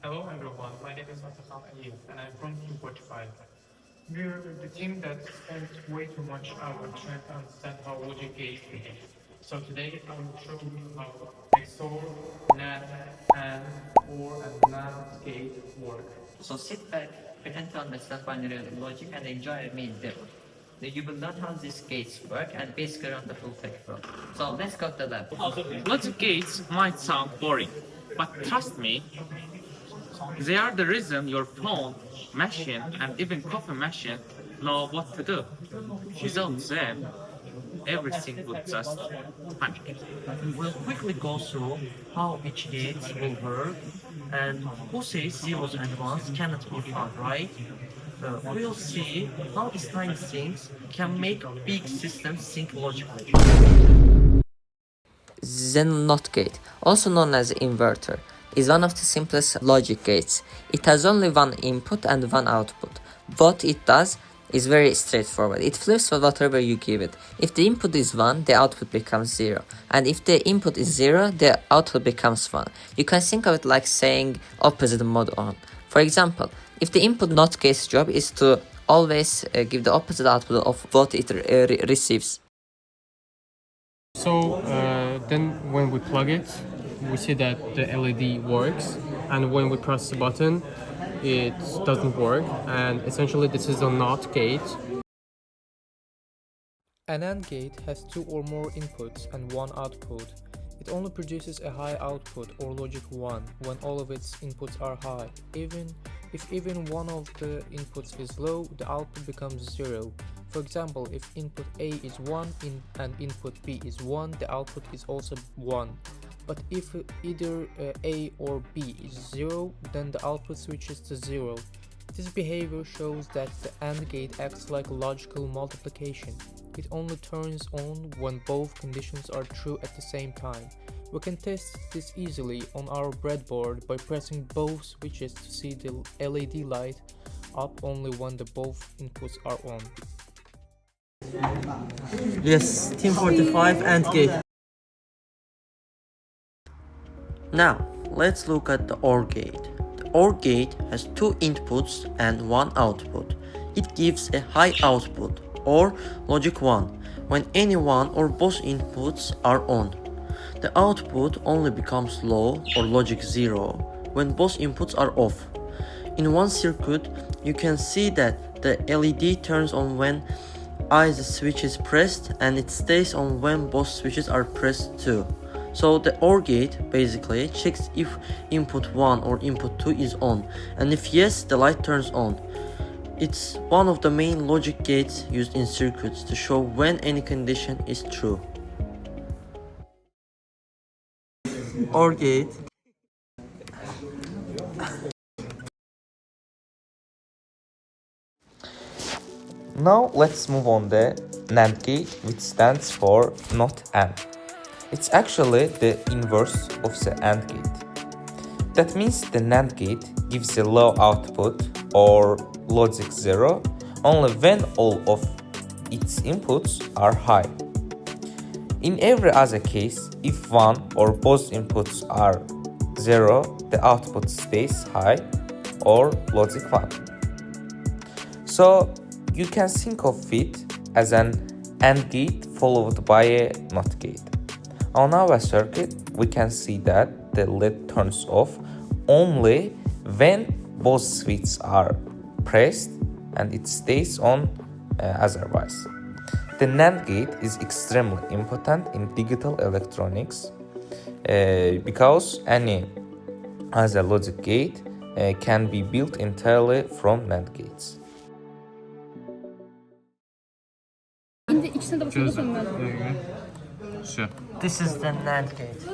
Hello everyone, my name is Atakan Ali and I'm from Team 45. We're the team that spent way too much hour trying to understand how logic gates behave. So today I will show you how XOR, NAND, and OR and NAND gate work. So sit back, pretend to understand binary logic and enjoy a meal demo. You will learn how these gates work and basically run the full spectrum. So let's go to the lab. Logic gates might sound boring, but trust me, they are the reason your phone, machine, and even coffee machine know what to do. Without them, everything would just panic. We'll quickly go through how each gate will work and who says zeros and ones cannot be found, right? We'll see how these tiny things can make big systems think logically. The NOT gate, also known as inverter, is one of the simplest logic gates. It has only one input and one output. What it does is very straightforward. It flips for whatever you give it. If the input is 1, the output becomes 0. And if the input is 0, the output becomes 1. You can think of it like saying opposite mode on. For example, if the input NOT gate's job is to always give the opposite output of what it receives. So then when we plug it, we see that the LED works, and when we press the button, it doesn't work, and essentially this is a NOT gate. A NAND gate has 2 or more inputs and 1 output. It only produces a high output or logic 1 when all of its inputs are high. If even one of the inputs is low, the output becomes 0. For example, if input A is 1 and input B is 1, the output is also 1. But if either A or B is 0, then the output switches to 0. This behavior shows that the AND gate acts like logical multiplication. It only turns on when both conditions are true at the same time. We can test this easily on our breadboard by pressing both switches to see the LED light up only when the both inputs are on. Yes, Team 45 and gate. Now, let's look at the OR gate. The OR gate has 2 inputs and 1 output. It gives a high output, or logic 1, when any one or both inputs are on. The output only becomes low, or logic 0, when both inputs are off. In one circuit, you can see that the LED turns on when either switch is pressed, and it stays on when both switches are pressed too. So the OR gate basically checks if input 1 or input 2 is on, and if yes, the light turns on. It's one of the main logic gates used in circuits to show when any condition is true. OR gate. Now let's move on the NAND gate, which stands for not AND. It's actually the inverse of the AND gate. That means the NAND gate gives a low output or logic 0 only when all of its inputs are high. In every other case, if one or both inputs are 0, the output stays high or logic 1. So you can think of it as an AND gate followed by a NOT gate. On our circuit, we can see that the LED turns off only when both switches are pressed, and it stays on otherwise. The NAND gate is extremely important in digital electronics because any other logic gate can be built entirely from NAND gates. This is the NAND gate.